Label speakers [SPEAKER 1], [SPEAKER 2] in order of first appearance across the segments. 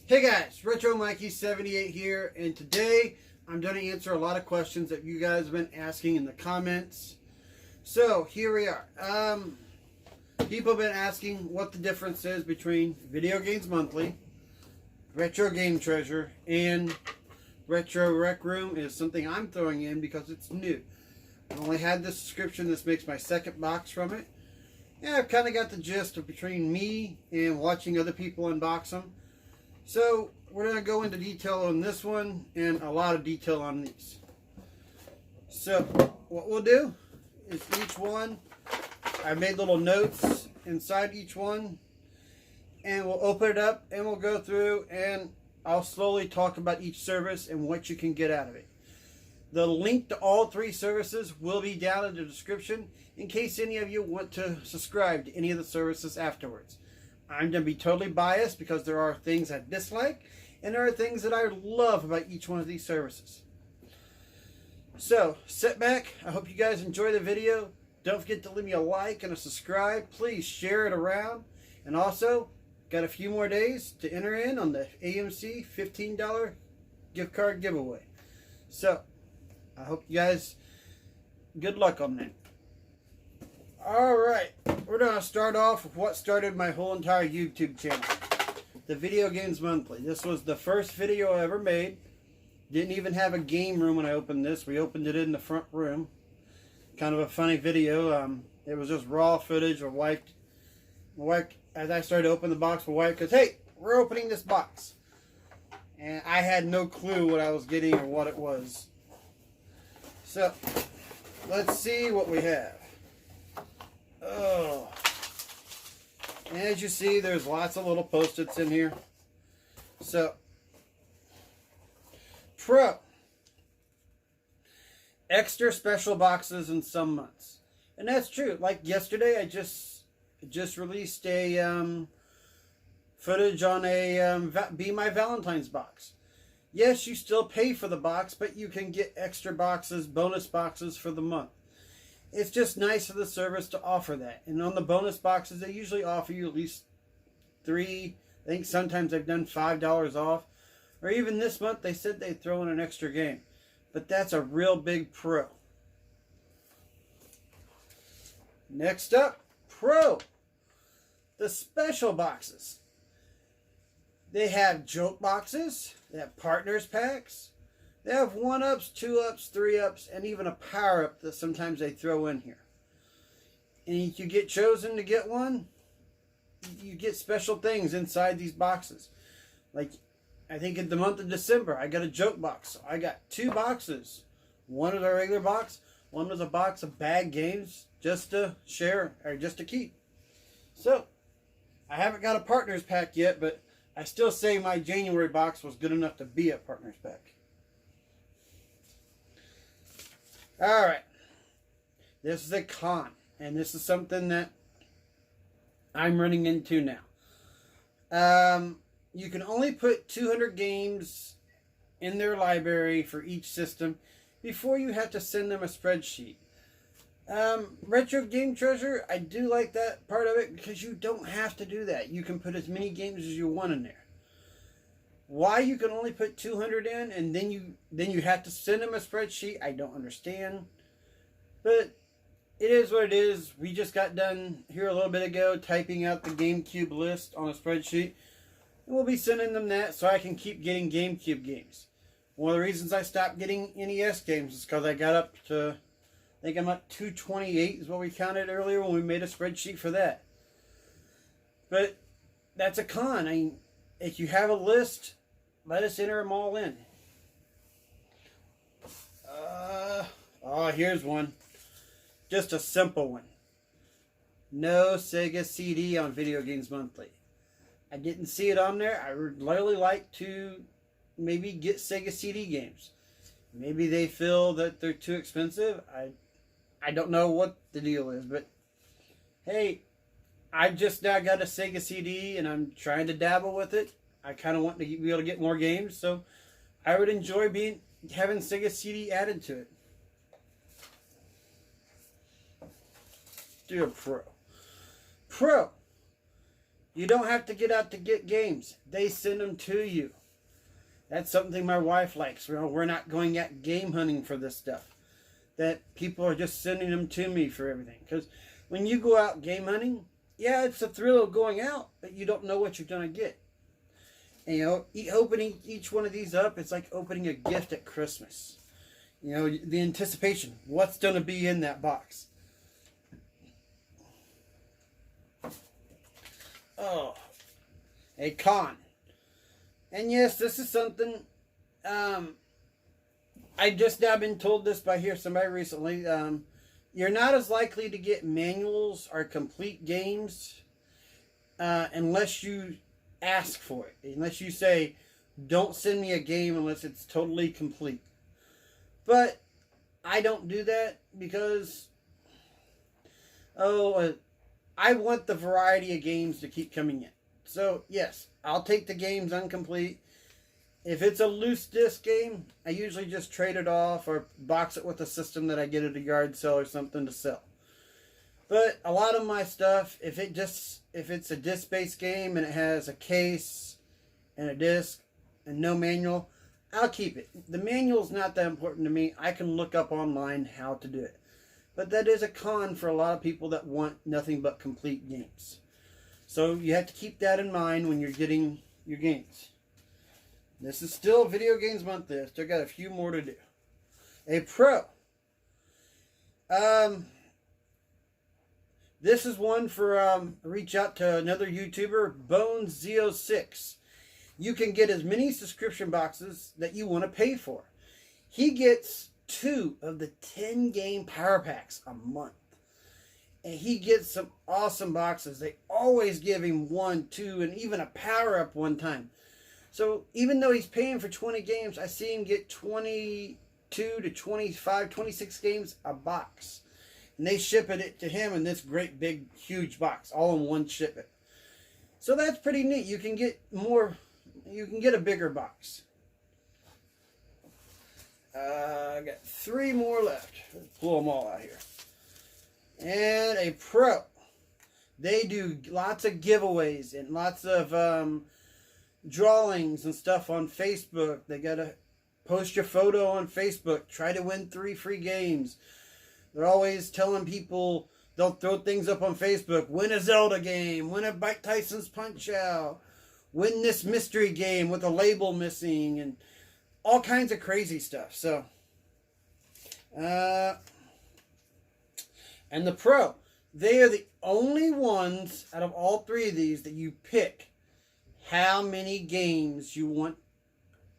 [SPEAKER 1] Hey guys, Retro Mikey 78 here, and today I'm going to answer a lot of questions that you guys have been asking in the comments. So here we are. People have been asking what the difference is between Video Games Monthly, Retro Game Treasure, and Retro Rec Room is something I'm throwing in because it's new. I only had this subscription. This makes my second box from it. And I've kind of got the gist of between me and watching other people unbox them. So we're going to go into detail on this one and a lot of detail on these. So what we'll do is each one, I made little notes inside each one, and we'll open it up and we'll go through and I'll slowly talk about each service and what you can get out of it. The link to all three services will be down in the description in case any of you want to subscribe to any of the services afterwards. I'm going to be totally biased because there are things I dislike and there are things that I love about each one of these services. So, sit back. I hope you guys enjoy the video. Don't forget to leave me a like and a subscribe. Please share it around. And also, got a few more days to enter in on the AMC $15 gift card giveaway. So, I hope you guys, good luck on that. Alright, we're going to start off with what started my whole entire YouTube channel. The Video Games Monthly. This was the first video I ever made. Didn't even have a game room when I opened this. We opened it in the front room. Kind of a funny video. It was just raw footage. My wife, as I started to open the box, my wife goes, "Hey, we're opening this box." And I had no clue what I was getting or what it was. So, let's see what we have. Oh, and as you see, there's lots of little post-its in here. So, Pro, extra special boxes in some months, and that's true. Like yesterday, I just released a footage on a Be My Valentine's box. Yes, you still pay for the box, but you can get extra boxes, bonus boxes for the month. It's just nice of the service to offer that. And on the bonus boxes, they usually offer you at least 3. I think sometimes they've done $5 off. Or even this month, they said they'd throw in an extra game. But that's a real big pro. Next up, Pro. The special boxes. They have joke boxes. They have partners packs. They have 1-ups, 2-ups, 3-ups, and even a power-up that sometimes they throw in here. And if you get chosen to get one, you get special things inside these boxes. Like, I think in the month of December, I got a joke box. So I got 2 boxes. One was a regular box. One was a box of bag games just to share or just to keep. So, I haven't got a partners pack yet, but I still say my January box was good enough to be a partners pack. Alright, this is a con, and this is something that I'm running into now. You can only put 200 games in their library for each system before you have to send them a spreadsheet. Retro Game Treasure, I do like that part of it because you don't have to do that. You can put as many games as you want in there. Why you can only put 200 in and then you have to send them a spreadsheet, I don't understand. But it is what it is. We just got done here a little bit ago typing out the GameCube list on a spreadsheet. And we'll be sending them that so I can keep getting GameCube games. One of the reasons I stopped getting NES games is because I got up to, I think I'm at 228 is what we counted earlier when we made a spreadsheet for that. But that's a con. I mean, if you have a list, let us enter them all in. Oh, here's one. Just a simple one. No Sega CD on Video Games Monthly. I didn't see it on there. I would really like to maybe get Sega CD games. Maybe they feel that they're too expensive. I don't know what the deal is, but hey, I just now got a Sega CD and I'm trying to dabble with it. I kind of want to be able to get more games, so I would enjoy having Sega CD added to it. Do a Pro. You don't have to get out to get games. They send them to you. That's something my wife likes. We're not going out game hunting for this stuff. That people are just sending them to me for everything. Because when you go out game hunting, yeah, it's a thrill of going out, but you don't know what you're going to get. And, you know, opening each one of these up, it's like opening a gift at Christmas. You know, the anticipation. What's going to be in that box? Oh, a con. And yes, this is something, I just now been told this by somebody recently. You're not as likely to get manuals or complete games unless you ask for it. Unless you say, don't send me a game unless it's totally complete. But I don't do that because, I want the variety of games to keep coming in. So, yes, I'll take the games incomplete. If it's a loose disc game, I usually just trade it off or box it with a system that I get at a yard sale or something to sell. But a lot of my stuff, if it's a disc-based game and it has a case and a disc and no manual, I'll keep it. The manual's not that important to me. I can look up online how to do it. But that is a con for a lot of people that want nothing but complete games. So you have to keep that in mind when you're getting your games. This is still Video Games Monthly. I still got a few more to do. A pro. This is one for, reach out to another YouTuber, Bones06. You can get as many subscription boxes that you want to pay for. He gets 2 of the 10 game power packs a month. And he gets some awesome boxes. They always give him 1, 2, and even a power up one time. So even though he's paying for 20 games, I see him get 22 to 25, 26 games a box. And they ship it to him in this great big huge box, all in one shipment. So that's pretty neat. You can get more, you can get a bigger box. I got 3 more left. Let's pull them all out here. And a pro. They do lots of giveaways and lots of drawings and stuff on Facebook. They got to post your photo on Facebook. Try to win 3 free games. They're always telling people, they'll throw things up on Facebook. Win a Zelda game. Win a Mike Tyson's Punch-Out. Win this mystery game with a label missing. And all kinds of crazy stuff. So, and the pro, they are the only ones out of all 3 of these that you pick how many games you want.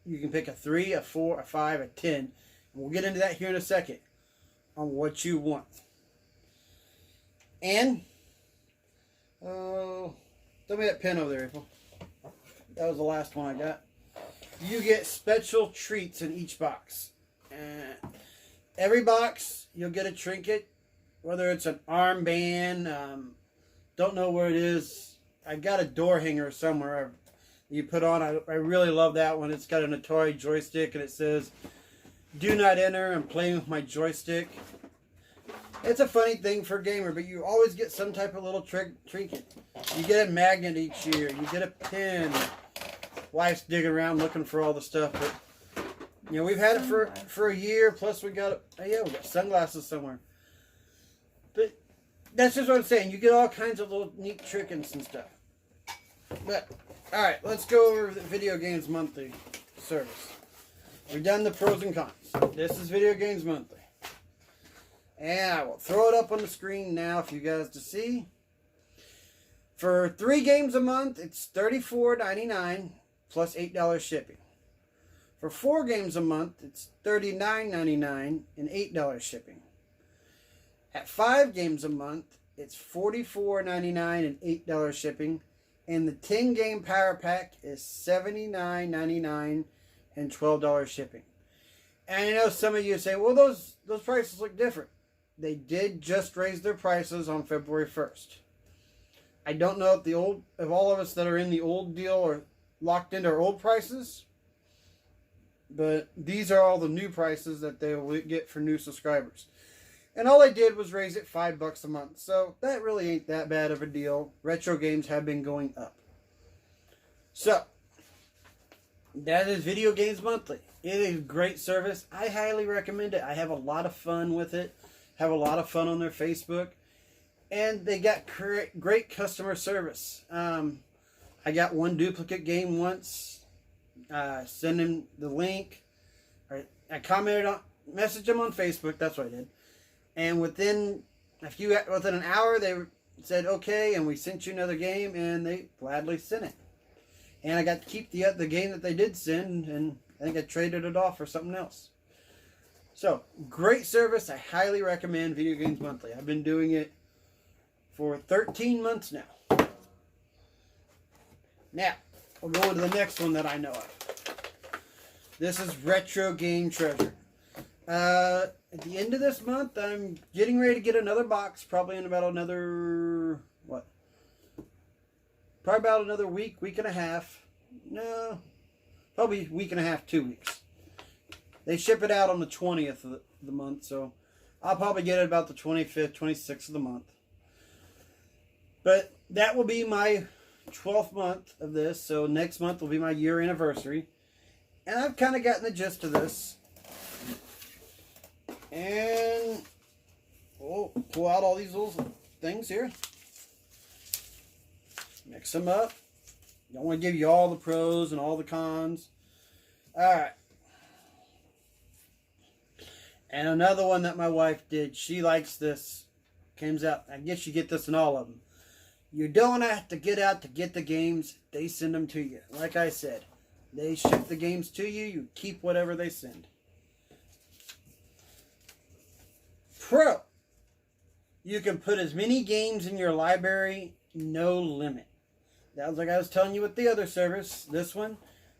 [SPEAKER 1] You can pick a 3, a 4, a 5, a 10. And we'll get into that here in a second on what you want. And, throw me that pen over there, April. That was the last one I got. You get special treats in each box. Every box, you'll get a trinket, whether it's an armband, don't know where it is. I got a door hanger somewhere you put on. I really love that one. It's got an Atari joystick, and it says, "Do not enter, I'm playing with my joystick." It's a funny thing for a gamer, but you always get some type of little trinket. You get a magnet each year. You get a pin. Wife's digging around looking for all the stuff, but you know, we've had it for a year. Plus, we got we got sunglasses somewhere. But that's just what I'm saying. You get all kinds of little neat trinkets and stuff. But all right, let's go over the Video Games Monthly service. We've done the pros and cons. This is Video Games Monthly, and I will throw it up on the screen now for you guys to see. For 3 games a month, it's $34.99 plus $8 shipping. For 4 games a month, it's $39.99 and $8 shipping. At 5 games a month, it's $44.99 and $8 shipping. And the 10 game power pack is $79.99 and $12 shipping. And I know some of you say, well, those prices look different. They did just raise their prices on February 1st. I don't know if all of us that are in the old deal are locked into our old prices, but these are all the new prices that they will get for new subscribers. And all I did was raise it $5 a month. So that really ain't that bad of a deal. Retro games have been going up. So, that is Video Games Monthly. It is a great service. I highly recommend it. I have a lot of fun with it. Have a lot of fun on their Facebook. And they got great customer service. I got one duplicate game once. Send him the link. I commented on, messaged them on Facebook. That's what I did. And within an hour, they said okay, and we sent you another game, and they gladly sent it. And I got to keep the game that they did send, and I think I traded it off for something else. So, great service. I highly recommend Video Games Monthly. I've been doing it for 13 months now. Now, we'll go on to the next one that I know of. This is Retro Game Treasure. At the end of this month, I'm getting ready to get another box, probably in about another, probably about another week and a half. No, probably week and a half, 2 weeks. They ship it out on the 20th of the month, so I'll probably get it about the 25th, 26th of the month. But that will be my 12th month of this, so next month will be my year anniversary. And I've kind of gotten the gist of this. And we'll pull out all these little things here. Mix them up. Don't want to give you all the pros and all the cons. Alright. And another one that my wife did. She likes this. Comes out. I guess you get this in all of them. You don't have to get out to get the games. They send them to you. Like I said. They ship the games to you. You keep whatever they send. Pro. You can put as many games in your library, no limit. That was like I was telling you with the other service. This one,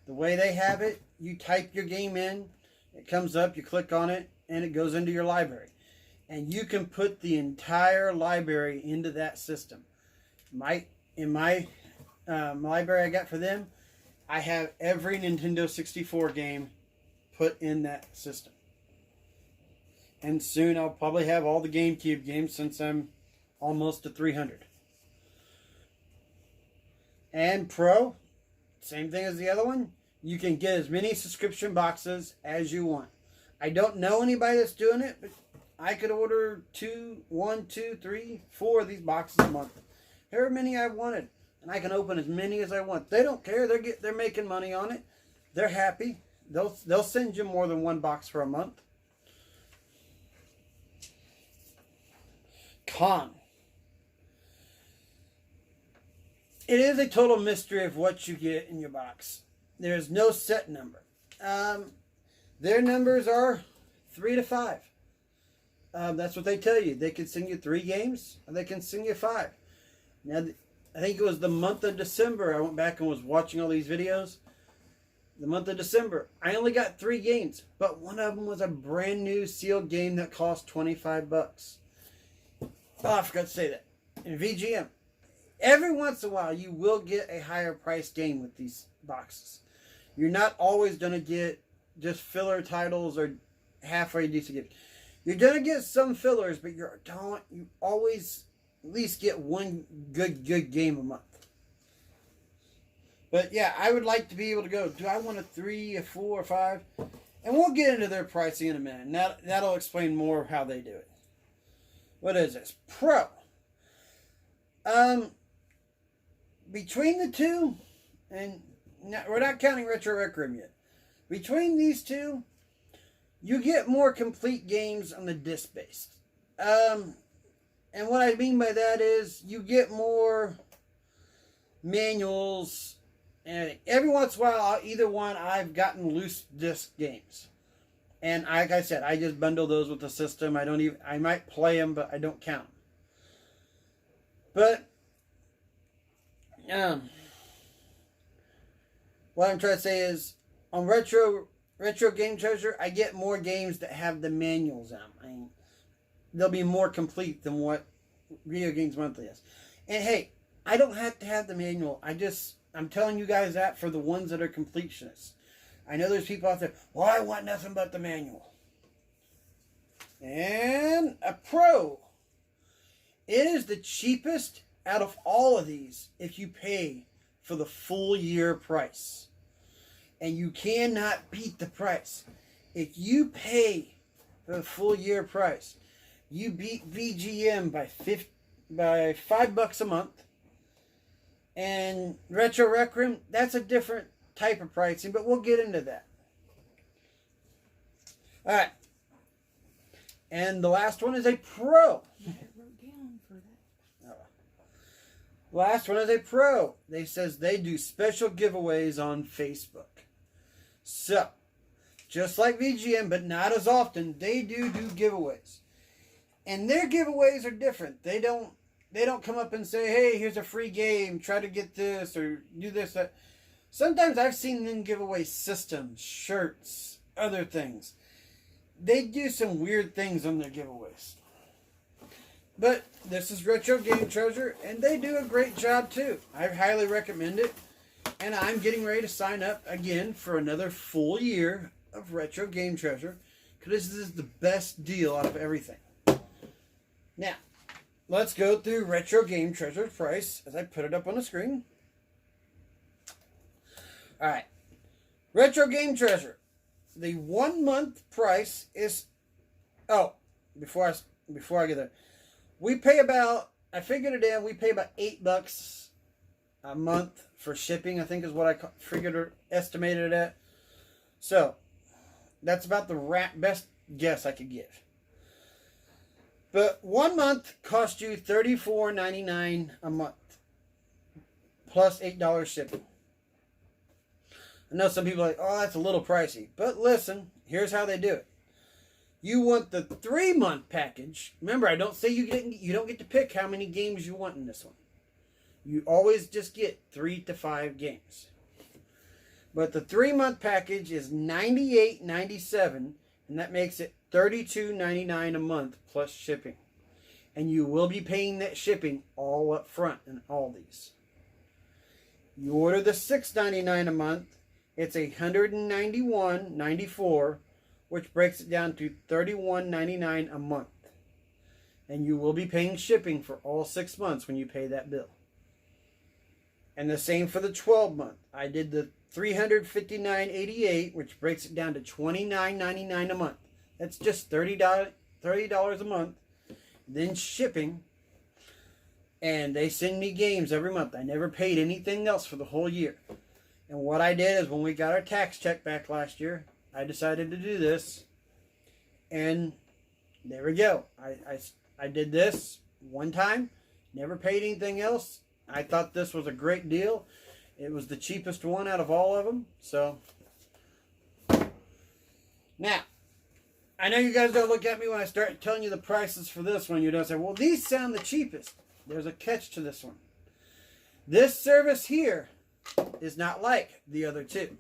[SPEAKER 1] the way they have it, you type your game in, it comes up, you click on it, and it goes into your library. And you can put the entire library into that system. In my library I got for them, I have every Nintendo 64 game put in that system. And soon I'll probably have all the GameCube games since I'm almost to 300. And Pro, same thing as the other one. You can get as many subscription boxes as you want. I don't know anybody that's doing it, but I could order 1, 2, 3, 4 of these boxes a month. However many I wanted. And I can open as many as I want. They don't care. They're making money on it. They're happy. They'll send you more than one box for a month. Con. It is a total mystery of what you get in your box. There's no set number. Their numbers are 3 to 5. That's what they tell you. They can send you 3 games, or they can send you 5. Now, I think it was the month of December. I went back and was watching all these videos. The month of December, I only got 3 games, but one of them was a brand new sealed game that cost $25. Oh, I forgot to say that. In VGM, every once in a while, you will get a higher price game with these boxes. You're not always going to get just filler titles or halfway decent games. You're going to get some fillers, but you always at least get one good game a month. But yeah, I would like to be able to go, do I want a 3, a 4, or 5? And we'll get into their pricing in a minute. And that'll explain more of how they do it. What is this? Pro. Between the two, and we're not counting Retro Rec Room yet. Between these two, you get more complete games on the disc-based. And what I mean by that is you get more manuals. And every once in a while, either one, I've gotten loose disc games. And like I said, I just bundle those with the system. I might play them, but I don't count them. But what I'm trying to say is, on Retro Game Treasure, I get more games that have the manuals on them. I mean, they'll be more complete than what Video Games Monthly is. And hey, I don't have to have the manual. I'm telling you guys that for the ones that are completionists. I know there's people out there, well, I want nothing but the manual. And a Pro. It is the cheapest out of all of these if you pay for the full year price. And you cannot beat the price. If you pay for the full year price, you beat VGM by $5 a month. And Retro Rec Room, that's a different type of pricing, but we'll get into that. Alright. And the last one is a Pro. Last one is a Pro. They says they do special giveaways on Facebook. So, just like VGM, but not as often, they do giveaways. And their giveaways are different. They don't come up and say, hey, here's a free game, try to get this, or do this, that. Sometimes I've seen them give away systems, shirts, other things. They do some weird things on their giveaways. But this is Retro Game Treasure, and they do a great job too. I highly recommend it. And I'm getting ready to sign up again for another full year of Retro Game Treasure, because this is the best deal out of everything. Now, let's go through Retro Game Treasure's price as I put it up on the screen. Alright. Retro Game Treasure. The 1 month price is... Oh, before I get there. We pay about... I figured it in. We pay about $8 a month for shipping, I think is what I figured or estimated it at. So, that's about the best guess I could give. But 1 month costs you $34.99 a month. Plus $8 shipping. I know some people are like, oh, that's a little pricey. But listen, here's how they do it. You want the 3 month package. Remember, I don't say you don't get to pick how many games you want in this one. You always just get 3 to 5 games. But the 3 month package is $98.97, and that makes it $32.99 a month plus shipping. And you will be paying that shipping all up front in all these. You order the $6.99 a month, it's $191.94, which breaks it down to $31.99 a month. And you will be paying shipping for all 6 months when you pay that bill. And the same for the 12 month. I did the $359.88, which breaks it down to $29.99 a month. That's just $30 a month. Then shipping. And they send me games every month. I never paid anything else for the whole year. And what I did is when we got our tax check back last year, I decided to do this. And there we go. I did this one time. Never paid anything else. I thought this was a great deal. It was the cheapest one out of all of them. So, now, I know you guys don't look at me when I start telling you the prices for this one. You don't say, well, these sound the cheapest. There's a catch to this one. This service here is not like the other two.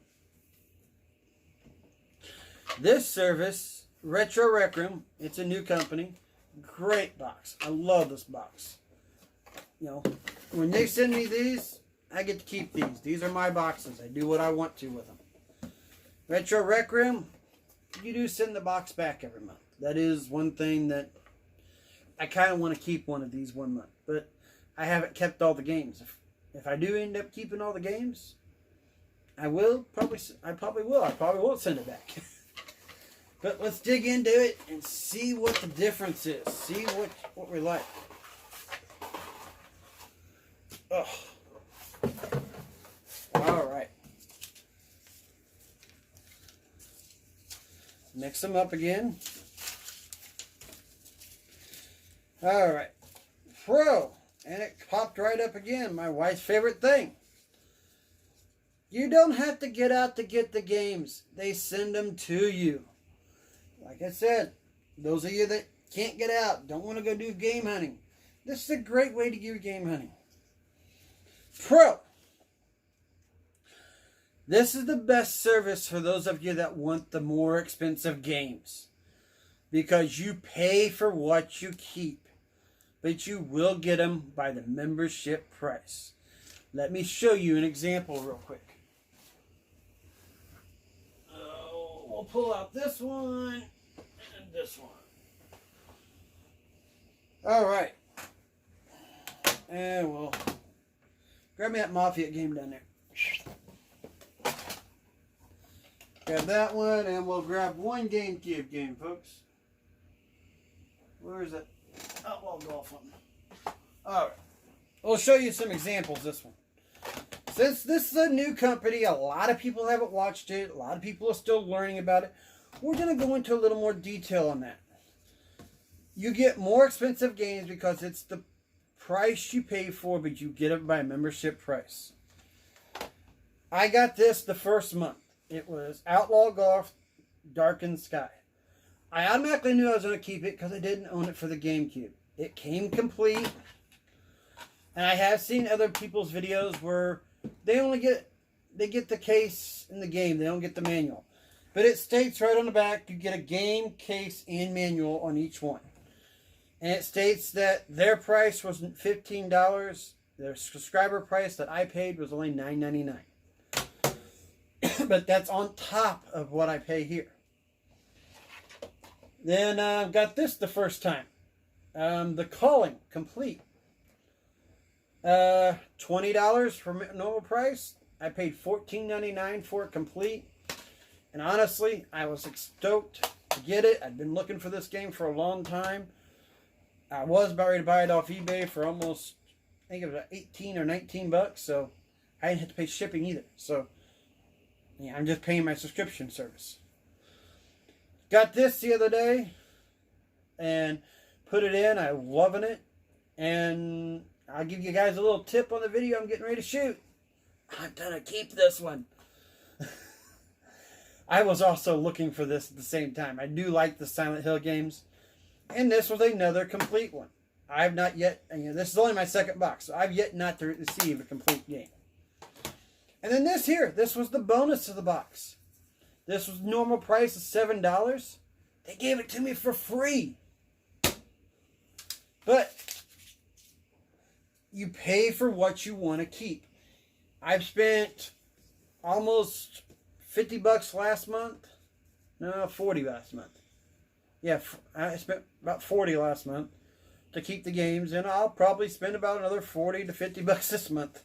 [SPEAKER 1] This service, Retro Rec Room, it's a new company. Great box. I love this box. You know, when they send me these, I get to keep these. These are my boxes. I do what I want to with them. Retro Rec Room, you do send the box back every month. That is one thing that I kind of want to keep one of these 1 month. But I haven't kept all the games. If I do end up keeping all the games, I probably will. I probably won't send it back. But let's dig into it and see what the difference is. See what we like. Oh. All right. Mix them up again. All right. Pro. And it popped right up again. My wife's favorite thing. You don't have to get out to get the games. They send them to you. Like I said, those of you that can't get out, don't want to go do game hunting, this is a great way to do game hunting. Pro. This is the best service for those of you that want the more expensive games. Because you pay for what you keep. But you will get them by the membership price. Let me show you an example real quick. We'll pull out this one and this one. Alright. And we'll grab me that Mafia game down there. Grab that one, and we'll grab one GameCube game, folks. Where is it? Outlaw Golf one. Alright. We'll show you some examples this one. Since this is a new company, a lot of people haven't watched it. A lot of people are still learning about it. We're going to go into a little more detail on that. You get more expensive games because it's the price you pay for, but you get it by membership price. I got this the first month. It was Outlaw Golf, Darkened Sky. I automatically knew I was going to keep it because I didn't own it for the GameCube. It came complete. And I have seen other people's videos where they get the case in the game. They don't get the manual. But it states right on the back, you get a game, case, and manual on each one. And it states that their price was $15. Their subscriber price that I paid was only $9.99. But that's on top of what I pay here. Then I got this the first time. The Calling, complete. $20 for normal price. I paid $14.99 for it complete. And honestly, I was stoked to get it. I'd been looking for this game for a long time. I was about ready to buy it off eBay for almost, I think it was 18 or 19 bucks. So I didn't have to pay shipping either. So yeah, I'm just paying my subscription service. Got this the other day and put it in. I'm loving it. And I'll give you guys a little tip on the video I'm getting ready to shoot. I'm gonna keep this one. I was also looking for this at the same time. I do like the Silent Hill games. And this was another complete one. I have not yet, this is only my second box, so I've yet not to receive a complete game. And then this here, this was the bonus of the box. This was normal price of $7. They gave it to me for free. But you pay for what you want to keep. I've spent almost 50 bucks last month. No, 40 last month. Yeah, I spent about 40 last month to keep the games, and I'll probably spend about another 40 to 50 bucks this month.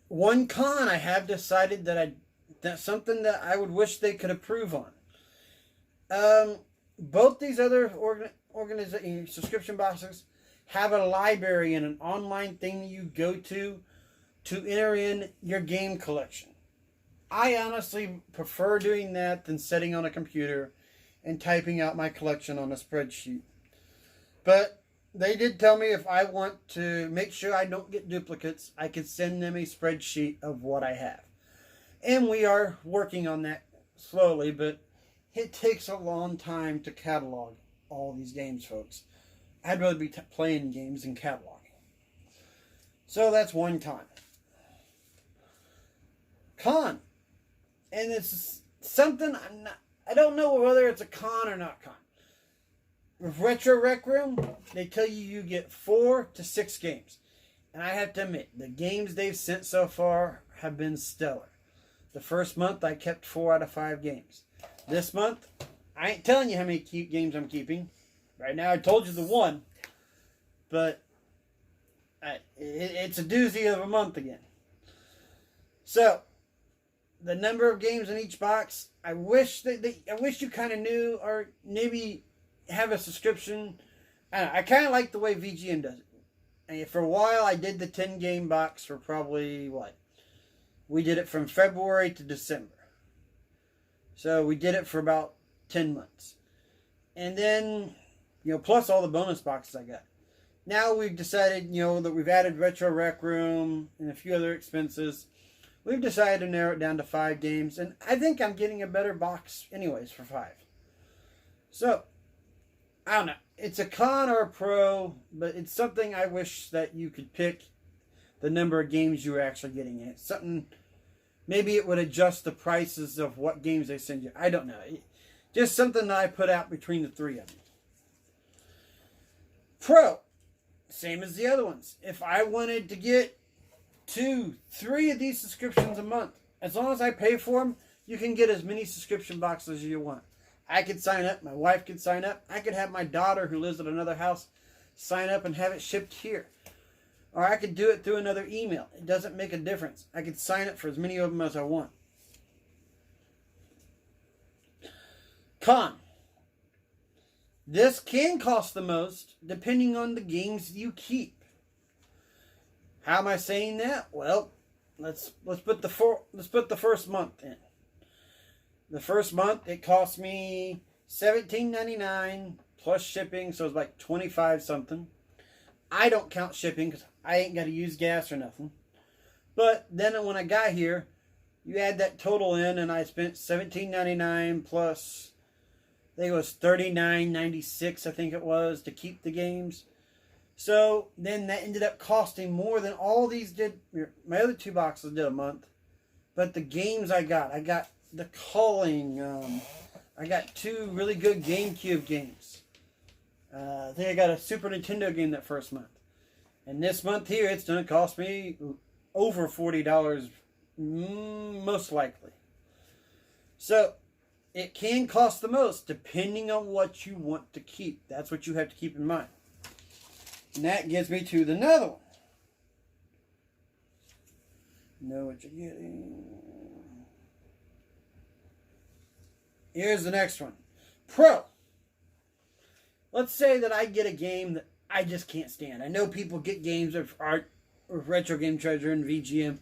[SPEAKER 1] One con I have decided that's something that I would wish they could improve on. Both these other subscription boxes have a library and an online thing that you go to enter in your game collection. I honestly prefer doing that than sitting on a computer and typing out my collection on a spreadsheet. But they did tell me if I want to make sure I don't get duplicates, I could send them a spreadsheet of what I have. And we are working on that slowly, but it takes a long time to catalog all these games, folks. I'd rather be playing games than cataloging. So that's one con. Con. And it's something I don't know whether it's a con or not con. With Retro Rec Room, they tell you get 4 to 6 games. And I have to admit, the games they've sent so far have been stellar. The first month, I kept 4 out of 5 games. This month, I ain't telling you how many games I'm keeping. Right now, I told you the one. But it's a doozy of a month again. So, the number of games in each box, I wish you kind of knew, or maybe have a subscription. I kind of like the way VGM does it. And for a while, I did the 10-game box for probably, we did it from February to December. So we did it for about 10 months. And then, plus all the bonus boxes I got. Now we've decided, that we've added Retro Rec Room and a few other expenses. We've decided to narrow it down to 5 games. And I think I'm getting a better box anyways for 5. So, I don't know. It's a con or a pro, but it's something I wish that you could pick the number of games you were actually getting. It's something, maybe it would adjust the prices of what games they send you. I don't know. Just something that I put out between the 3 of them. Pro, same as the other ones. If I wanted to get 2, 3 of these subscriptions a month, as long as I pay for them, you can get as many subscription boxes as you want. I could sign up. My wife could sign up. I could have my daughter who lives at another house sign up and have it shipped here. Or I could do it through another email. It doesn't make a difference. I could sign up for as many of them as I want. Con. This can cost the most depending on the games you keep. How am I saying that? Well, let's put the first month in. The first month it cost me $17.99 plus shipping, so it's like $25 something. I don't count shipping because I ain't got to use gas or nothing. But then when I got here, you add that total in, and I spent $17.99 plus, I think it was $39.96, I think it was, to keep the games. So then that ended up costing more than all these did. My other 2 boxes did a month. But the games I got the Calling. I got 2 really good GameCube games. I think I got a Super Nintendo game that first month. And this month here, it's going to cost me over $40, most likely. So, it can cost the most depending on what you want to keep. That's what you have to keep in mind. And that gets me to the another one. Know what you're getting. Here's the next one. Pro. Let's say that I get a game that I just can't stand. I know people get games of art, or Retro Game Treasure and VGM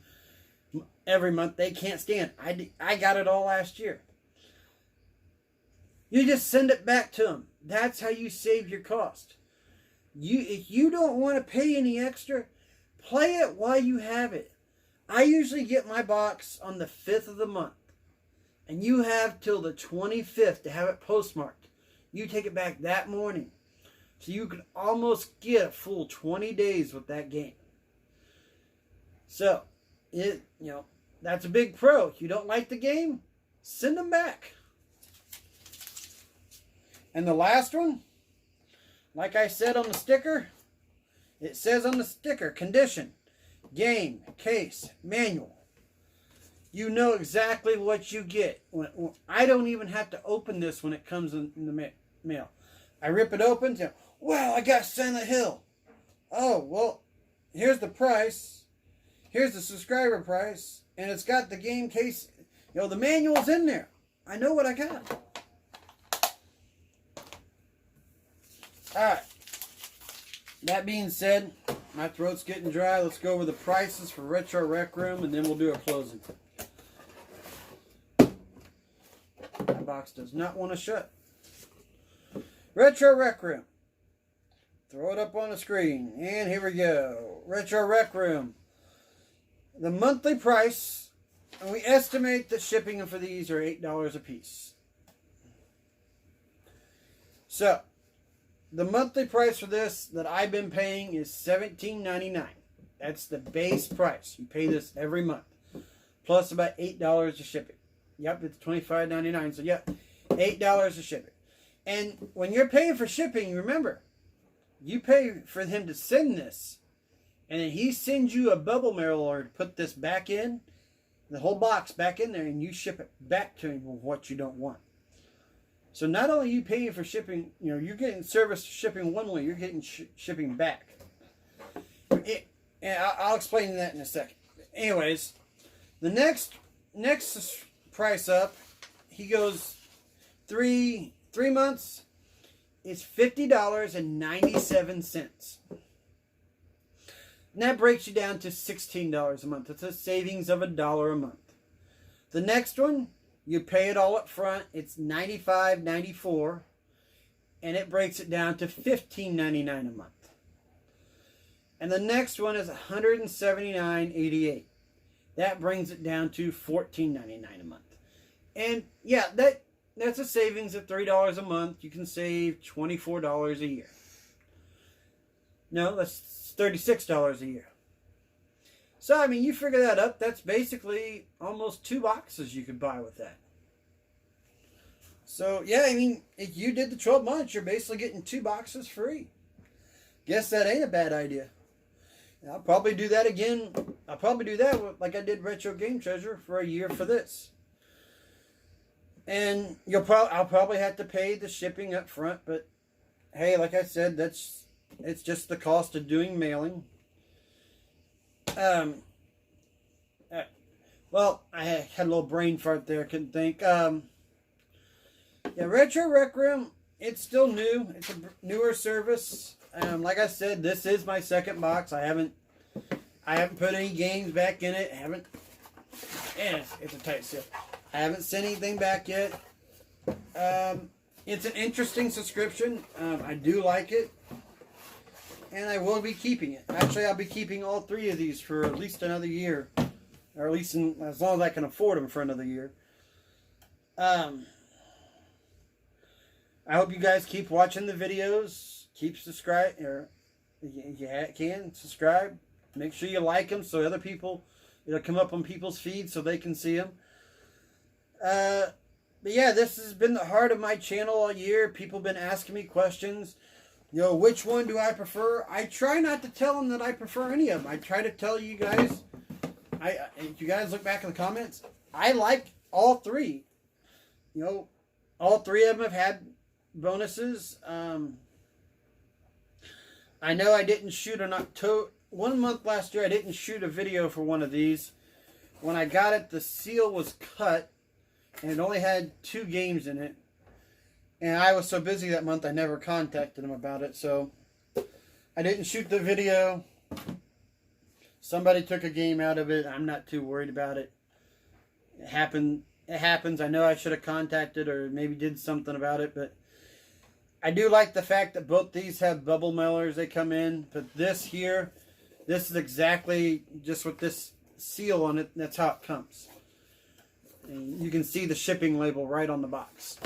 [SPEAKER 1] every month. They can't stand. I got it all last year. You just send it back to them. That's how you save your cost. If you don't want to pay any extra, play it while you have it. I usually get my box on the 5th of the month. And you have till the 25th to have it postmarked. You take it back that morning. So you can almost get a full 20 days with that game. So, that's a big pro. If you don't like the game, send them back. And the last one, like I said on the sticker, it says on the sticker, condition, game, case, manual. You know exactly what you get. I don't even have to open this when it comes in the mail. I rip it open. Wow, I got Silent Hill. Oh, well, here's the price. Here's the subscriber price. And it's got the game case. The manual's in there. I know what I got. Alright. That being said, my throat's getting dry. Let's go over the prices for Retro Rec Room, and then we'll do a closing. My box does not want to shut. Retro Rec Room. Throw it up on the screen. And here we go. Retro Rec Room. The monthly price, and we estimate that shipping for these are $8 a piece. So, the monthly price for this that I've been paying is $17.99. That's the base price. You pay this every month. Plus about $8 to ship it. Yep, it's $25.99. So, yep, $8 to ship it. And when you're paying for shipping, remember, you pay for him to send this. And then he sends you a bubble mailer to put this back in, the whole box back in there, and you ship it back to him with what you don't want. So not only are you paying for shipping, you're getting service shipping one way, you're getting shipping back. And I'll explain that in a second. Anyways, the next price up, he goes 3 months, it's $50.97. And that breaks you down to $16 a month. It's a savings of $1 a month. The next one, you pay it all up front. It's $95.94, and it breaks it down to $15.99 a month. And the next one is $179.88. That brings it down to $14.99 a month. And yeah, that's a savings of $3 a month. You can save $24 a year. No, that's $36 a year. So, I mean, you figure that up. That's basically almost 2 boxes you could buy with that. So, yeah, I mean, if you did the 12 months, you're basically getting 2 boxes free. Guess that ain't a bad idea. I'll probably do that again. I'll probably do that like I did Retro Game Treasure for a year for this. And I'll probably have to pay the shipping up front, but hey, like I said, it's just the cost of doing mailing. Well, I had a little brain fart there, couldn't think. Yeah, Retro Rec Room, it's still new. It's a newer service. Like I said, this is my second box. I haven't put any games back in it. It's a tight seal. I haven't sent anything back yet. It's an interesting subscription. I do like it. And I will be keeping it. Actually, I'll be keeping all 3 of these for at least another year. Or at least as long as I can afford them for another year. I hope you guys keep watching the videos. Keep subscribe. Or you can subscribe. Make sure you like them so other people, it'll come up on people's feeds so they can see them. But yeah, this has been the heart of my channel all year. People have been asking me questions. You know, which one do I prefer? I try not to tell them that I prefer any of them. I try to tell you guys, if you guys look back in the comments, I like all 3. You know, all 3 of them have had bonuses. I know I didn't shoot an October, 1 month last year, I didn't shoot a video for one of these. When I got it, the seal was cut, and it only had 2 games in it. And I was so busy that month, I never contacted them about it. So, I didn't shoot the video. Somebody took a game out of it. I'm not too worried about it. It happens. I know I should have contacted or maybe did something about it. But I do like the fact that both these have bubble mailers. They come in. But this here, this is exactly just with this seal on it. That's how it comes. And you can see the shipping label right on the box.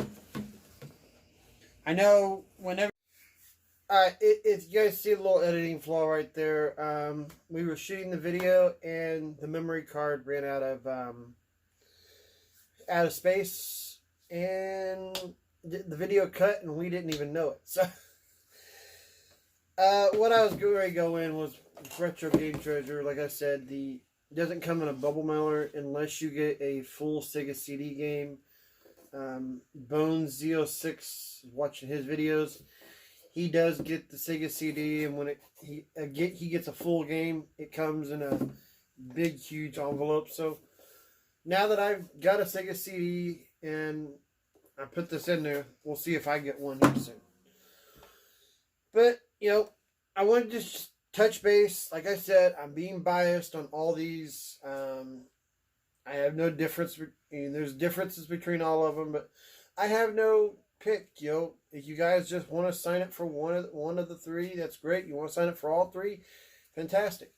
[SPEAKER 1] I know whenever... Alright, you guys see a little editing flaw right there. We were shooting the video and the memory card ran out of space. And the video cut and we didn't even know it. So, what I was going to go in was Retro Game Treasure. Like I said, it doesn't come in a bubble mailer unless you get a full Sega CD game. Bones06, watching his videos, he does get the Sega CD, and when he gets a full game, it comes in a big, huge envelope. So now that I've got a Sega CD and I put this in there, we'll see if I get one here soon. But you know, I wanted to just touch base. Like I said, I'm being biased on all these. I have no difference. There's differences between all of them, but I have no pick. You know, if you guys just want to sign up for one of the 3, that's great. You want to sign up for all 3, fantastic.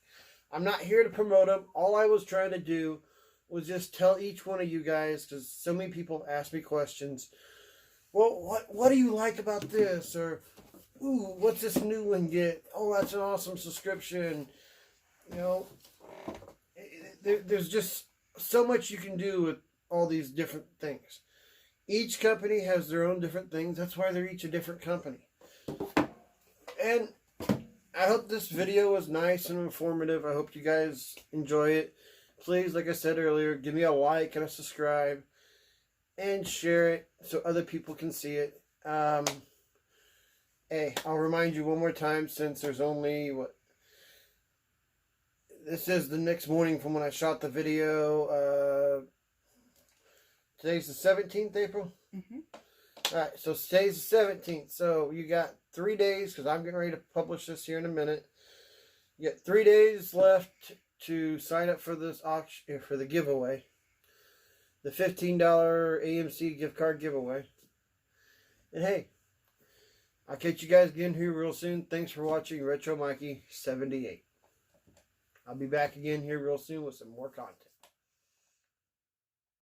[SPEAKER 1] I'm not here to promote them. All I was trying to do was just tell each one of you guys, because so many people ask me questions. Well, what do you like about this? Or, ooh, what's this new one get? Oh, that's an awesome subscription. You know, there's just so much you can do with all these different things. Each company has their own different things. That's why they're each a different company. And I hope this video was nice and informative. I hope you guys enjoy it. Please, like I said earlier, give me a like and a subscribe. And share it so other people can see it. Hey, I'll remind you one more time, since there's only, this is the next morning from when I shot the video. Today's the 17th, April? Mm-hmm. Alright, so today's the 17th. So you got 3 days, because I'm getting ready to publish this here in a minute. You got 3 days left to sign up for this auction, for the giveaway. The $15 AMC Gift Card Giveaway. And hey, I'll catch you guys again here real soon. Thanks for watching Retro Mikey 78. I'll be back again here real soon with some more content.